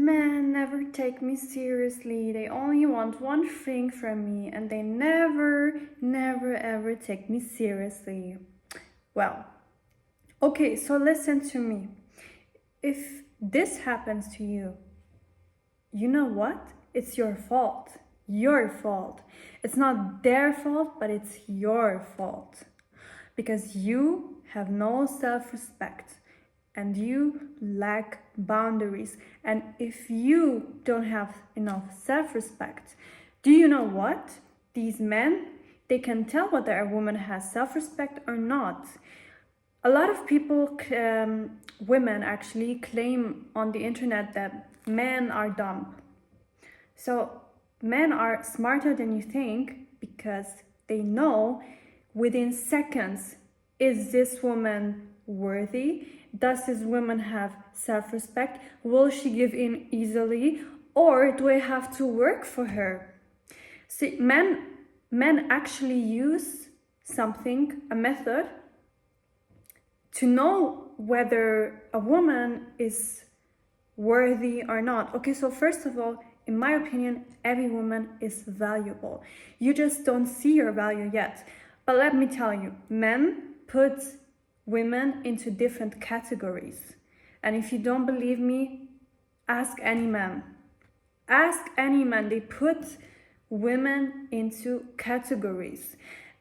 Men never take me seriously. They only want one thing from me and they never, never, ever take me seriously. Well, okay, so listen to me. If this happens to you, you know what? It's your fault. Your fault. It's not their fault, but it's your fault. Because you have no self-respect and you lack boundaries. And if you don't have enough self-respect, do you know what? These men, they can tell whether a woman has self-respect or not. A lot of people, women actually claim on the internet that men are dumb. So men are smarter than you think because they know within seconds, is this woman worthy? Does this woman have self-respect? Will she give in easily? Or do I have to work for her? See, men actually use something, a method, to know whether a woman is worthy or not. Okay, so first of all, in my opinion, every woman is valuable. You just don't see your value yet. But let me tell you, men put women into different categories. And if you don't believe me, ask any man. Ask any man. They put women into categories.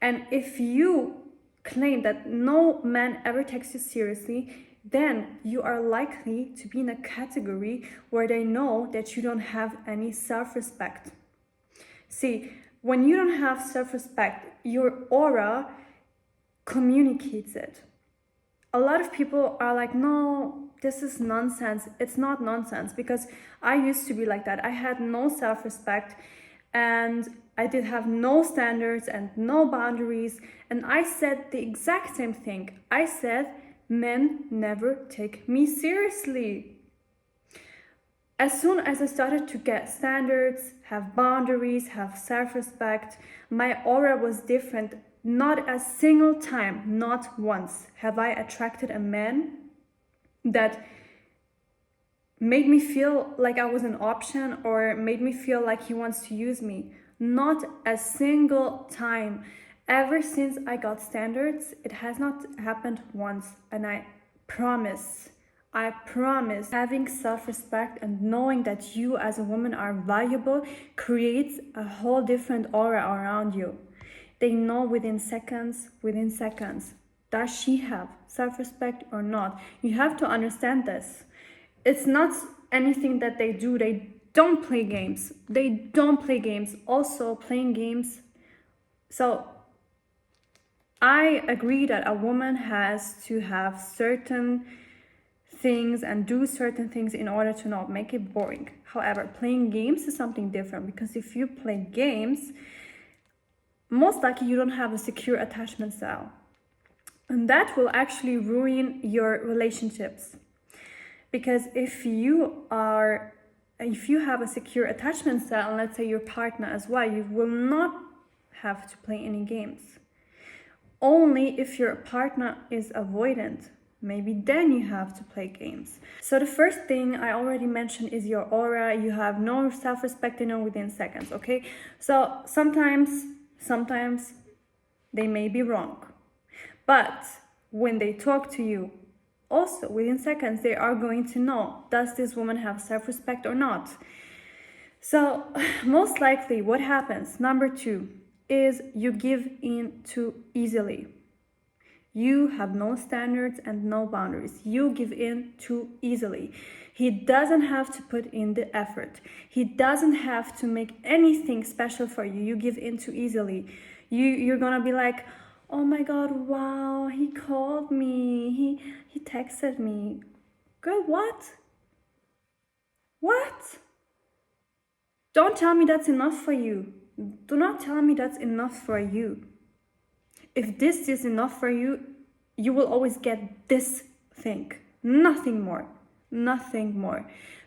And if you claim that no man ever takes you seriously, then you are likely to be in a category where they know that you don't have any self-respect. See, when you don't have self-respect, your aura communicates it. A lot of people are like, no, this is nonsense. It's not nonsense, because I used to be like that. I had no self-respect and I did have no standards and no boundaries. And I said the exact same thing. I said, men never take me seriously. As soon as I started to get standards, have boundaries, have self-respect, my aura was different. Not a single time, not once, have I attracted a man that made me feel like I was an option or made me feel like he wants to use me. Not a single time. Ever since I got standards, it has not happened once. And I promise, having self-respect and knowing that you as a woman are valuable creates a whole different aura around you. They know within seconds, does she have self-respect or not? You have to understand this. It's not anything that they do. They don't play games. Also, playing games. So I agree that a woman has to have certain things and do certain things in order to not make it boring. However, playing games is something different, because if you play games, most likely you don't have a secure attachment style. And that will actually ruin your relationships. Because if you have a secure attachment style, and let's say your partner as well, you will not have to play any games. Only if your partner is avoidant, maybe then you have to play games. So the first thing I already mentioned is your aura. You have no self-respect within seconds, okay? So sometimes they may be wrong. But when they talk to you, also within seconds, they are going to know, does this woman have self-respect or not? So most likely what happens, number 2, is you give in too easily. You have no standards and no boundaries. You give in too easily. He doesn't have to put in the effort. He doesn't have to make anything special for you. You give in too easily. You're gonna be like, oh my God, wow, he called me, he texted me. Girl, what? What? Don't tell me that's enough for you. Do not tell me that's enough for you. If this is enough for you, you will always get this thing. Nothing more.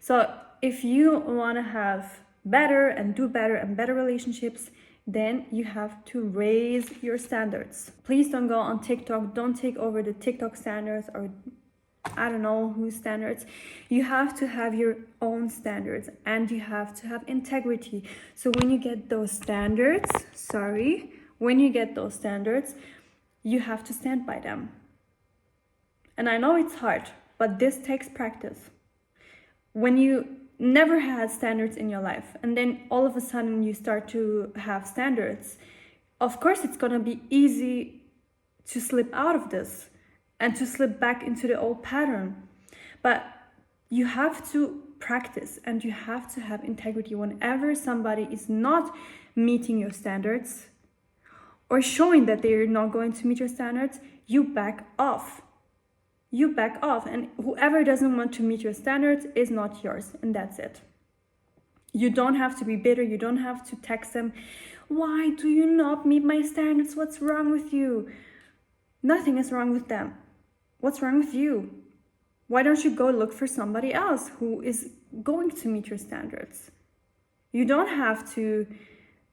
So if you want to have better and do better and better relationships, then you have to raise your standards. Please don't go on TikTok. Don't take over the TikTok standards, or I don't know whose standards. You have to have your own standards, and you have to have integrity. So when you get those standards, you have to stand by them. And I know it's hard, but this takes practice. When you never had standards in your life, and then all of a sudden you start to have standards, of course it's gonna be easy to slip out of this and to slip back into the old pattern. But you have to practice, and you have to have integrity. Whenever somebody is not meeting your standards or showing that they're not going to meet your standards, you back off. And whoever doesn't want to meet your standards is not yours, and that's it. You don't have to be bitter. You don't have to text them, why do you not meet my standards? What's wrong with you? Nothing is wrong with them. What's wrong with you? Why don't you go look for somebody else who is going to meet your standards? You don't have to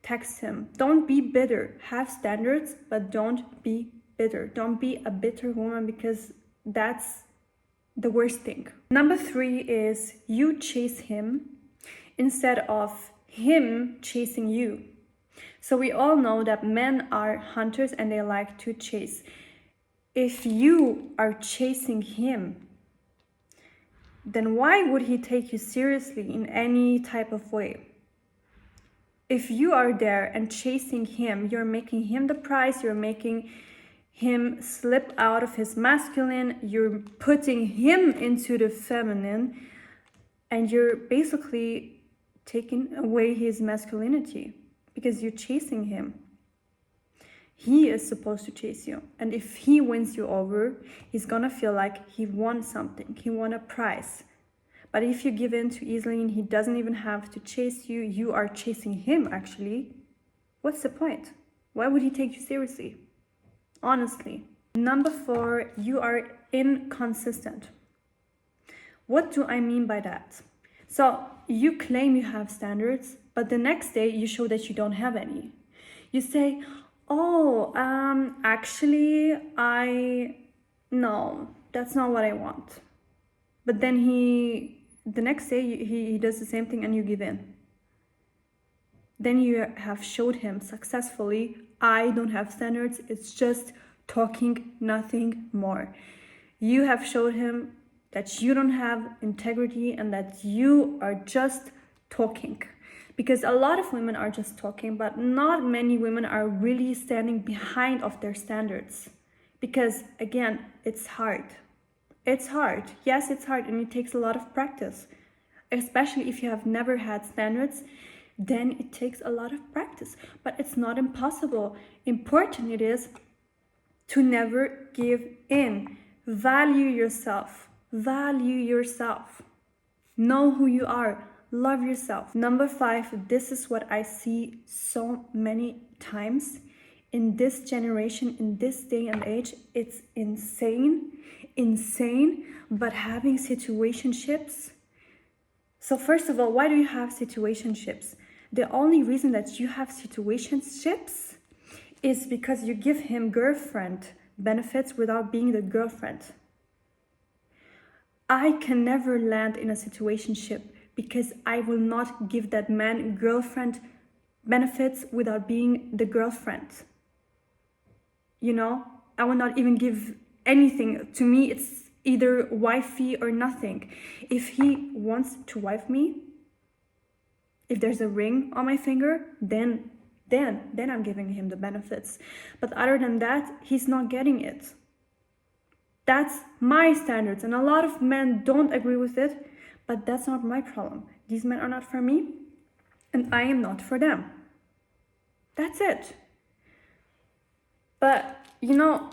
text him. Don't be bitter. Have standards, but don't be bitter. Don't be a bitter woman, because that's the worst thing. Number 3 is you chase him instead of him chasing you. So we all know that men are hunters and they like to chase. If you are chasing him, then why would he take you seriously in any type of way? If you are there and chasing him, you're making him the prize, you're making him slip out of his masculine, you're putting him into the feminine, and you're basically taking away his masculinity because you're chasing him. He is supposed to chase you, and if he wins you over, he's gonna feel like he won something, he won a prize. But if you give in too easily and he doesn't even have to chase you, you are chasing him actually, what's the point? Why would he take you seriously? Honestly. Number 4, you are inconsistent. What do I mean by that? So you claim you have standards, but the next day you show that you don't have any. You say, actually, no, that's not what I want. But then the next day he does the same thing and you give in. Then you have showed him successfully, I don't have standards, it's just talking, nothing more. You have showed him that you don't have integrity and that you are just talking. Because a lot of women are just talking, but not many women are really standing behind of their standards. Because again, it's hard. It's hard. Yes, it's hard, and it takes a lot of practice. Especially if you have never had standards, then it takes a lot of practice. But it's not impossible. Important it is to never give in. Value yourself. Value yourself. Know who you are. Love yourself. Number 5, this is what I see so many times in this generation, in this day and age. It's insane, but having situationships. So first of all, why do you have situationships? The only reason that you have situationships is because you give him girlfriend benefits without being the girlfriend. I can never land in a situationship because I will not give that man girlfriend benefits without being the girlfriend. You know, I will not even give anything. To me, it's either wifey or nothing. If he wants to wife me, if there's a ring on my finger, then I'm giving him the benefits. But other than that, he's not getting it. That's my standards, and a lot of men don't agree with it, but that's not my problem. These men are not for me, and I am not for them. That's it. But, you know,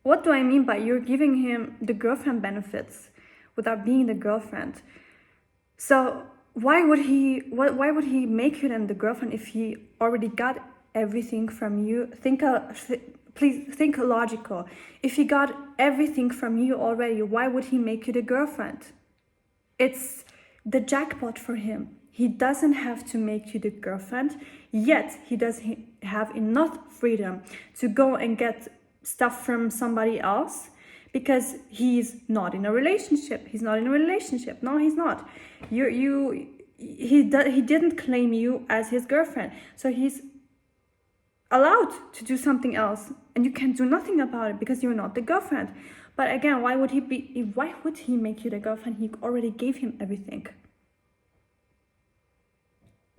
what do I mean by you're giving him the girlfriend benefits without being the girlfriend? So why would he make you then the girlfriend if he already got everything from you? Please think logical. If he got everything from you already, why would he make you the girlfriend? It's the jackpot for him. He doesn't have to make you the girlfriend, yet he does have enough freedom to go and get stuff from somebody else because he's not in a relationship. He's not in a relationship. No, he's not. He didn't claim you as his girlfriend, so he's allowed to do something else, and you can do nothing about it because you're not the girlfriend. But again, why would he make you the girlfriend? He already gave him everything.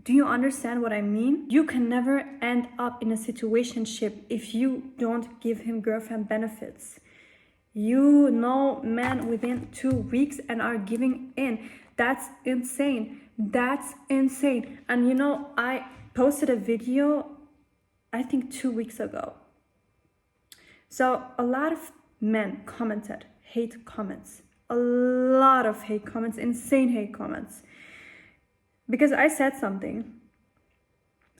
Do you understand what I mean? You can never end up in a situationship if you don't give him girlfriend benefits. You know men within 2 weeks and are giving in. That's insane. That's insane. And you know, I posted a video, I think 2 weeks ago. So a lot of men commented hate comments. A lot of hate comments, insane hate comments. Because I said something.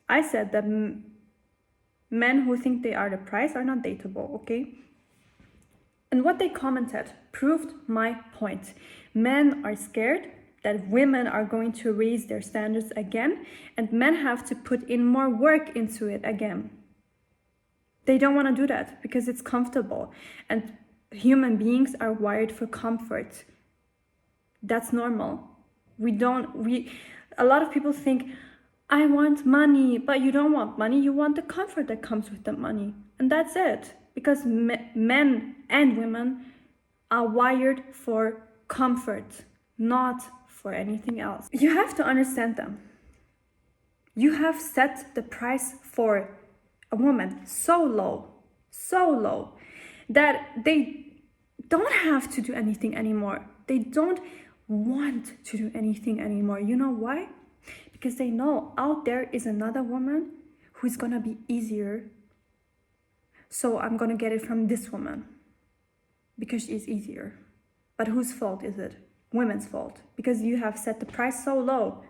I said that men who think they are the prize are not dateable, okay? And what they commented proved my point. Men are scared that women are going to raise their standards again, and men have to put in more work into it again. They don't want to do that because it's comfortable, and human beings are wired for comfort. That's normal. A lot of people think, I want money, but you don't want money. You want the comfort that comes with the money. And that's it. Because men and women are wired for comfort, not for anything else. You have to understand them. You have set the price for a woman so low, that they don't have to do anything anymore. They don't want to do anything anymore. You know why? Because they know out there is another woman who's gonna be easier. So I'm gonna get it from this woman because she's easier. But whose fault is it? Women's fault, because you have set the price so low.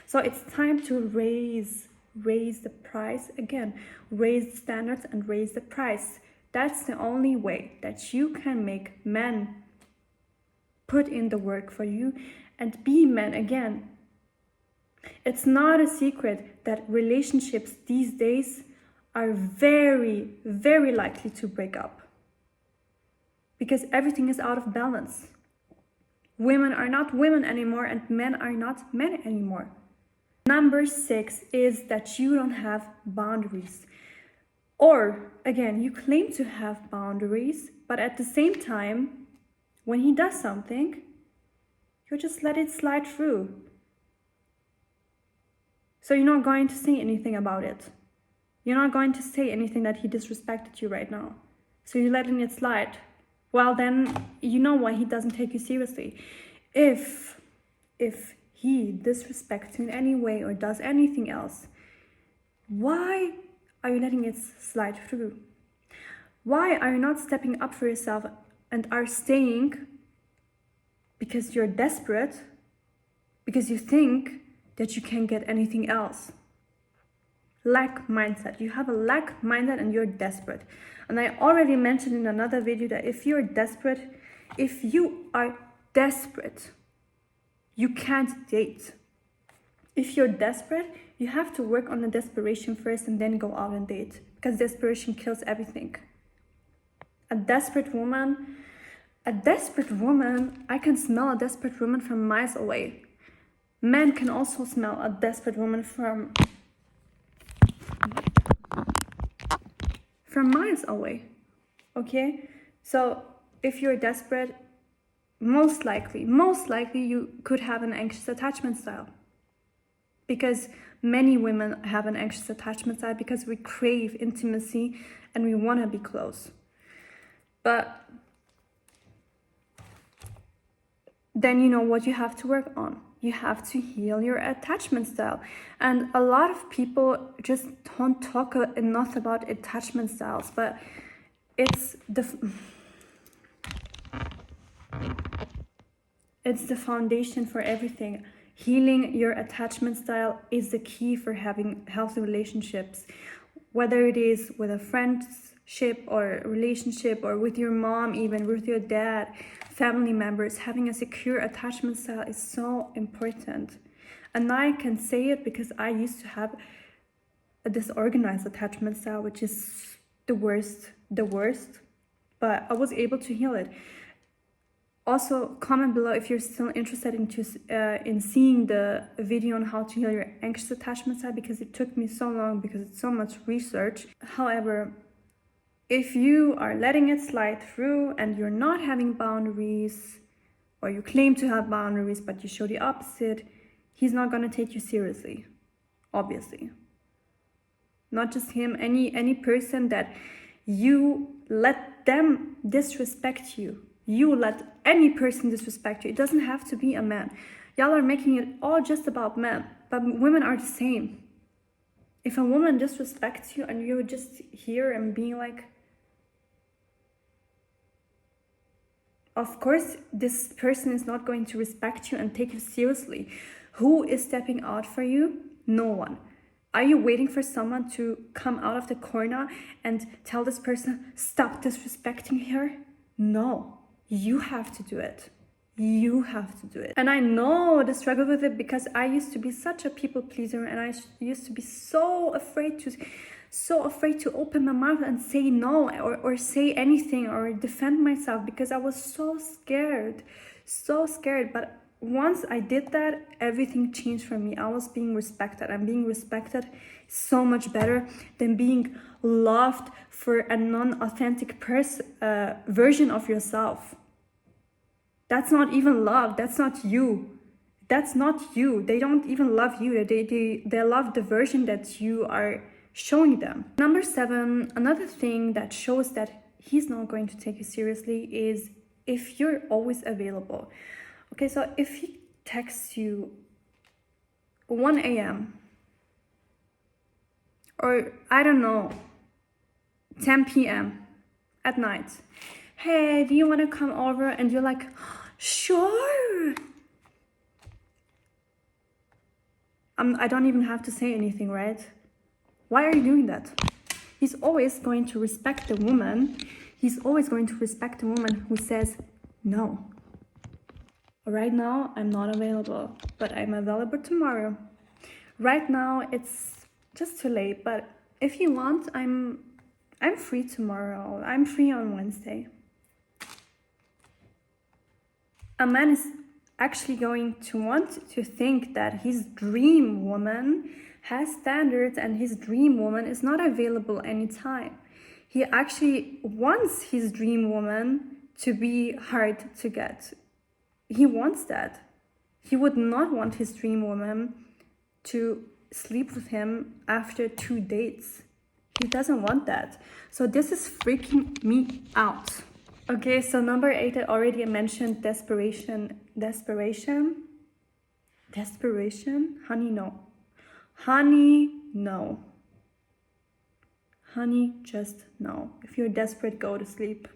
So it's time to raise the price again, raise the standards and raise the price. That's the only way that you can make men put in the work for you and be men again. It's not a secret that relationships these days are very, very likely to break up because everything is out of balance. Women are not women anymore and men are not men anymore. Number 6 is that you don't have boundaries. Or, again, you claim to have boundaries, but at the same time, when he does something, you just let it slide through. So you're not going to say anything about it. You're not going to say anything that he disrespected you right now. So you're letting it slide. Well, then you know why he doesn't take you seriously. If he disrespects you in any way or does anything else, why are you letting it slide through? Why are you not stepping up for yourself and are staying because you're desperate, because you think that you can't get anything else? Lack mindset. You have a lack mindset and you're desperate. And I already mentioned in another video that if you are desperate, you can't date. If you're desperate, you have to work on the desperation first and then go out and date, because desperation kills everything. A desperate woman, I can smell a desperate woman from miles away. Men can also smell a desperate woman from miles away. Okay? So if you're desperate, most likely you could have an anxious attachment style. Because many women have an anxious attachment style because we crave intimacy and we want to be close. But then you know what you have to work on. You have to heal your attachment style. And a lot of people just don't talk enough about attachment styles, but it's the foundation for everything. Healing your attachment style is the key for having healthy relationships, whether it is with a friendship or a relationship or with your mom, even with your dad, family members. Having a secure attachment style is so important. And I can say it because I used to have a disorganized attachment style, which is the worst. but I was able to heal it. Also, comment below if you're still interested in seeing the video on how to heal your anxious attachment style, because it took me so long, because it's so much research. However, if you are letting it slide through and you're not having boundaries, or you claim to have boundaries but you show the opposite, he's not going to take you seriously, obviously. Not just him, any person that you let them disrespect you. You let any person disrespect you. It doesn't have to be a man. Y'all are making it all just about men, but women are the same. If a woman disrespects you and you're just here and being like, of course, this person is not going to respect you and take you seriously. Who is stepping out for you? No one. Are you waiting for someone to come out of the corner and tell this person, stop disrespecting her? No. You have to do it. You have to do it. And I know the struggle with it, because I used to be such a people pleaser, and I used to be so afraid to open my mouth and say no, or say anything, or defend myself, because I was so scared. But once I did that, everything changed for me. I was being respected, and being respected is so much better than being loved for a non-authentic version of yourself. That's not even love. That's not you. That's not you. They don't even love you. They love the version that you are showing them. Number 7, another thing that shows that he's not going to take you seriously is if you're always available. Okay, so if he texts you 1 a.m. or I don't know, 10 p.m. at night, hey, do you want to come over? And you're like, sure. I don't even have to say anything, right? Why are you doing that? He's always going to respect the woman. He's always going to respect the woman who says no. Right now, I'm not available, but I'm available tomorrow. Right now, it's just too late, but if you want, I'm free tomorrow. I'm free on Wednesday. A man is actually going to want to think that his dream woman has standards, and his dream woman is not available anytime. He actually wants his dream woman to be hard to get. He wants that. He would not want his dream woman to sleep with him after 2 dates. He doesn't want that. So this is freaking me out. Okay, so number 8, I already mentioned desperation. Desperation? Honey, no. Honey, no. Honey, just no. If you're desperate, go to sleep.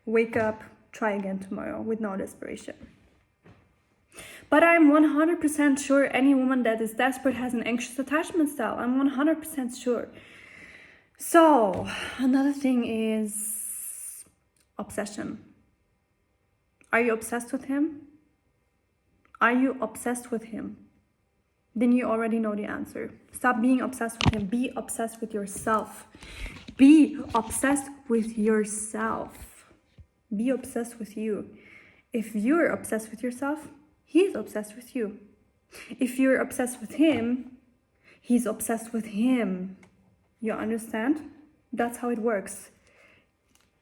Wake up, try again tomorrow with no desperation. But I'm 100% sure any woman that is desperate has an anxious attachment style. I'm 100% sure. So, another thing is obsession. Are you obsessed with him? Are you obsessed with him? Then you already know the answer. Stop being obsessed with him. Be obsessed with yourself. Be obsessed with yourself. Be obsessed with you. If you're obsessed with yourself, he's obsessed with you. If you're obsessed with him, he's obsessed with him. You understand? That's how it works.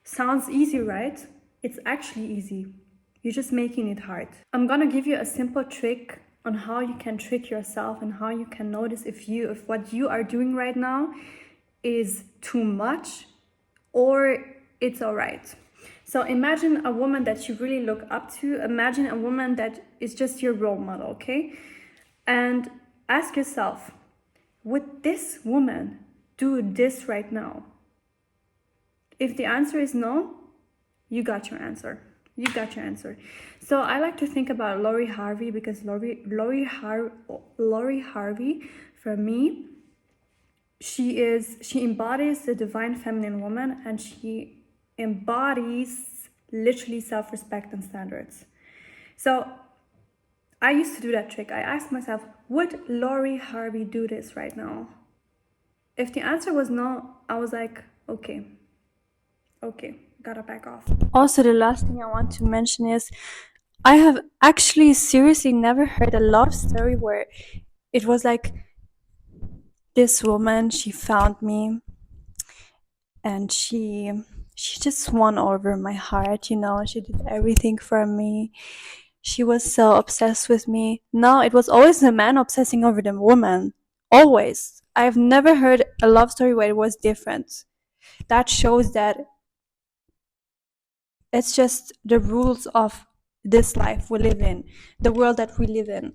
Sounds easy, right? It's actually easy. You're just making it hard. I'm gonna give you a simple trick on how you can trick yourself and how you can notice if what you are doing right now is too much or it's all right. So imagine a woman that you really look up to. Imagine a woman that is just your role model, okay? And ask yourself, would this woman do this right now? If the answer is no, you got your answer. You got your answer. So I like to think about Lori Harvey, because Lori Harvey, for me, she embodies the divine feminine woman, and she embodies literally self-respect and standards. So I used to do that trick. I asked myself, would Lori Harvey do this right now? If the answer was no, I was like, okay, gotta back off. Also, the last thing I want to mention is I have actually seriously never heard a love story where it was like this woman, she found me and she just won over my heart, you know. She did everything for me. She was so obsessed with me. No, it was always the man obsessing over the woman. Always. I've never heard a love story where it was different. That shows that it's just the rules of this life we live in, the world that we live in.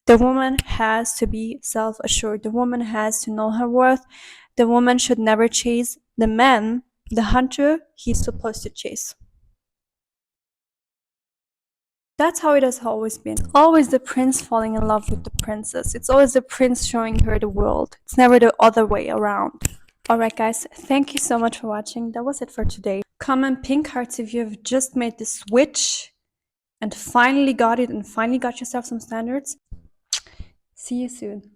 The woman has to be self assured. The woman has to know her worth. The woman should never chase the man, the hunter he's supposed to chase. That's how it has always been. It's always the prince falling in love with the princess. It's always the prince showing her the world. It's never the other way around. Alright guys, thank you so much for watching. That was it for today. Comment pink hearts if you have just made the switch and finally got it and finally got yourself some standards. See you soon.